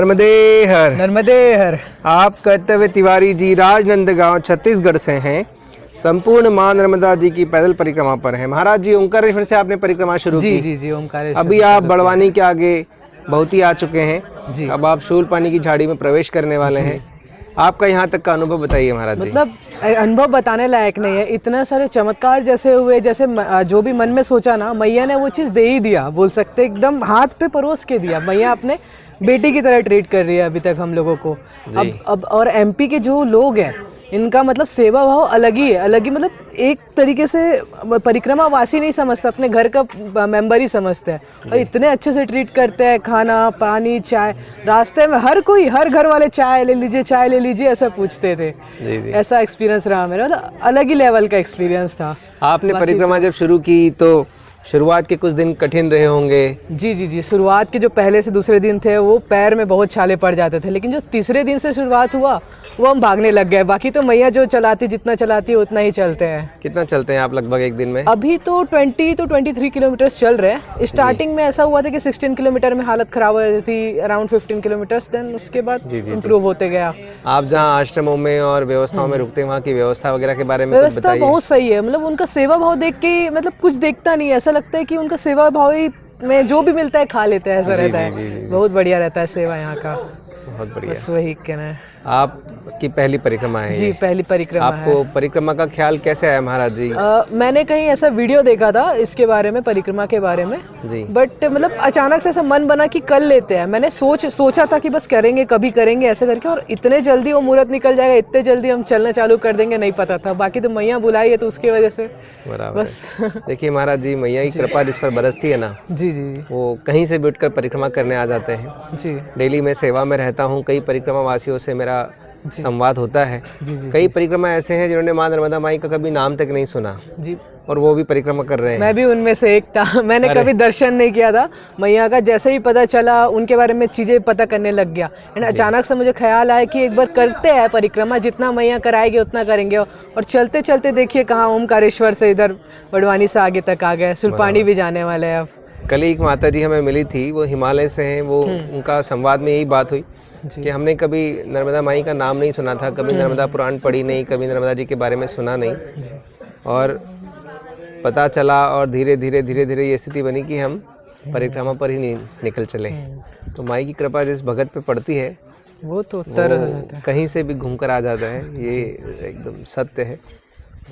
नर्मदे हर। नर्मदे हर। आप कर्तव्य तिवारी जी राजनंदगांव छत्तीसगढ़ से हैं। संपूर्ण मां नर्मदा जी की पैदल परिक्रमा पर हैं। महाराज जी ओंकारेश्वर से आपने परिक्रमा शुरू की। जी जी ओंकारेश्वर। अभी आप बड़वानी के आगे बहुत ही आ चुके हैं जी। अब आप शूलपानी की झाड़ी में प्रवेश करने वाले हैं। आपका यहाँ तक का अनुभव बताइए महाराज जी। मतलब अनुभव बताने लायक नहीं है, इतने सारे चमत्कार जैसे हुए, जैसे जो भी मन में सोचा ना मैया ने वो चीज़ दे ही दिया, बोल सकते एकदम हाथ पे परोस के दिया। मैया अपने बेटी की तरह ट्रीट कर रही है अभी तक हम लोगों को। अब और एमपी के जो लोग हैं इनका मतलब सेवा भाव अलग ही है, अलग ही मतलब एक तरीके से परिक्रमा वासी नहीं समझते, अपने घर का मेंबर ही समझते हैं और इतने अच्छे से ट्रीट करते हैं। खाना पानी चाय, रास्ते में हर कोई, हर घर वाले चाय ले लीजिए ऐसा पूछते थे। जी। ऐसा एक्सपीरियंस रहा मेरा, मतलब अलग ही लेवल का एक्सपीरियंस था। आपने परिक्रमा जब शुरू की तो शुरुआत के कुछ दिन कठिन रहे होंगे। जी शुरुआत के जो पहले से दूसरे दिन थे वो पैर में बहुत छाले पड़ जाते थे, लेकिन जो तीसरे दिन से शुरुआत हुआ वो हम भागने लग गए। बाकी तो मैया जो चलाती, जितना चलाती है उतना ही चलते हैं। कितना चलते हैं आप लगभग एक दिन में? अभी तो 20 to 23 किलोमीटर चल रहे हैं। स्टार्टिंग में ऐसा हुआ था कि 16 किलोमीटर में हालत खराब हो जाती थी, अराउंड 15 किलोमीटर, देन उसके बाद इम्प्रूव होते गया। आप जहाँ आश्रमों में और व्यवस्थाओं में रुकते हैं वहाँ की व्यवस्था वगैरह के बारे में कुछ व्यवस्था बताइए। बहुत सही है, मतलब उनका सेवा भाव देख के मतलब कुछ देखता नहीं, ऐसा लगता है कि उनका सेवा भाव ही में जो भी मिलता है खा लेते हैं, ऐसा रहता है। बहुत बढ़िया रहता है सेवा यहाँ का। बहुत बढ़िया। बस वही कहना है। आपकी पहली परिक्रमा है? जी पहली परिक्रमा है। आपको परिक्रमा का ख्याल कैसे आया महाराज जी? मैंने कहीं ऐसा वीडियो देखा था इसके बारे में, परिक्रमा के बारे में जी। बट मतलब अचानक से ऐसा मन बना कि कर लेते हैं। मैंने सोचा था कि बस करेंगे, कभी करेंगे ऐसे करके, और इतने जल्दी वो मुहूर्त निकल जाएगा, इतने जल्दी हम चलना चालू कर देंगे, नहीं पता था। बाकी तो मैया बुलाई है तो उसकी वजह से बराबर। बस देखिए महाराज जी, मैया की कृपा जिस पर बरसती है ना, जी वो कहीं से भी उठकर परिक्रमा करने आ जाते हैं। जी। डेली मैं सेवा में रहता हूँ, कई परिक्रमा वासियों से मेरा संवाद होता है। कई परिक्रमा ऐसे हैं जिन्होंने मां नर्मदा माई का कभी नाम तक नहीं सुना जी, और वो भी परिक्रमा कर रहे हैं। मैं भी उनमें से एक था। मैंने कभी दर्शन नहीं किया था मैया का, जैसे ही पता चला उनके बारे में चीजें पता करने लग गया। एंड अचानक से मुझे ख्याल आया कि एक बार करते हैं परिक्रमा, जितना मैया कराएगी उतना करेंगे। और चलते चलते देखिए कहाँ ओमकारेश्वर से इधर बड़वानी से आगे तक आ गए, शूलपानी भी जाने वाले हैं अब। कल एक माता जी हमें मिली थी, वो हिमालय से हैं। वो उनका संवाद में यही बात हुई कि हमने कभी नर्मदा माई का नाम नहीं सुना था, कभी नर्मदा पुराण पढ़ी नहीं, कभी नर्मदा जी के बारे में सुना नहीं, और पता चला और धीरे धीरे ये स्थिति बनी कि हम परिक्रमा पर ही निकल चले। तो माई की कृपा जिस भगत पे पड़ती है वो तो तर हो जाता है, कहीं से भी घूम कर आ जाता है। ये एकदम सत्य है।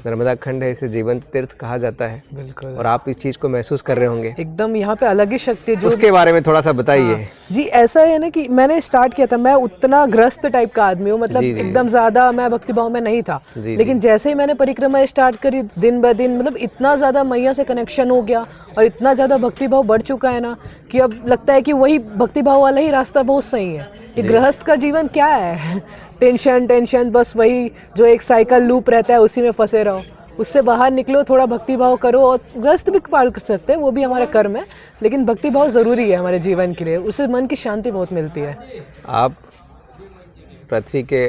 नर्मदा खंड है, इसे जीवंत तीर्थ कहा जाता है। बिल्कुल। और आप इस चीज को महसूस कर रहे होंगे। एकदम यहाँ पे अलग ही शक्ति है जो उसके बारे में थोड़ा सा बताइए। जी ऐसा है ना कि मैंने स्टार्ट किया था, मैं उतना ग्रस्त टाइप का आदमी हूँ, मतलब एकदम ज्यादा मैं भक्ति भाव में नहीं था। लेकिन जैसे ही मैंने परिक्रमा स्टार्ट करी, दिन ब दिन मतलब इतना ज्यादा मैया से कनेक्शन हो गया और इतना ज्यादा भक्ति भाव बढ़ चुका है ना कि अब लगता है कि वही भक्ति भाव वाला ही रास्ता बहुत सही है। कि गृहस्थ का जीवन क्या है, टेंशन बस वही जो एक साइकिल लूप रहता है उसी में फंसे रहो। उससे बाहर निकलो, थोड़ा भक्ति भाव करो, और ग्रस्त भी पार कर सकते हैं, वो भी हमारा कर्म है, लेकिन भक्ति भाव ज़रूरी है हमारे जीवन के लिए, उससे मन की शांति बहुत मिलती है। आप पृथ्वी के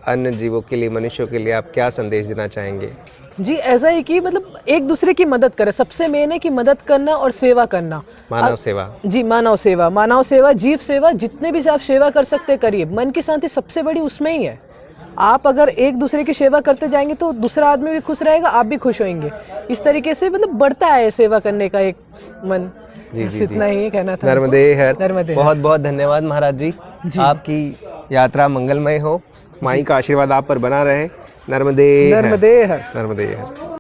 अन्य जीवों के लिए, मनुष्यों के लिए आप क्या संदेश देना चाहेंगे? जी ऐसा है कि मतलब एक दूसरे की मदद करें, सबसे मेन है कि मदद करना और सेवा करना। मानव सेवा। जी मानव सेवा, जीव सेवा, जितने भी आप सेवा कर सकते करिए। मन की शांति सबसे बड़ी उसमें ही है। आप अगर एक दूसरे की सेवा करते जाएंगे तो दूसरा आदमी भी खुश रहेगा, आप भी खुश होंगे। इस तरीके से मतलब बढ़ता है सेवा करने का एक मन। जी इतना ही कहना था। नर्मदे हर। नर्मदे। बहुत बहुत धन्यवाद महाराज जी। आपकी यात्रा मंगलमय हो, माई का आशीर्वाद आप पर बना रहे। नर्मदे हर। नर्मदे हर। नर्मदे हर।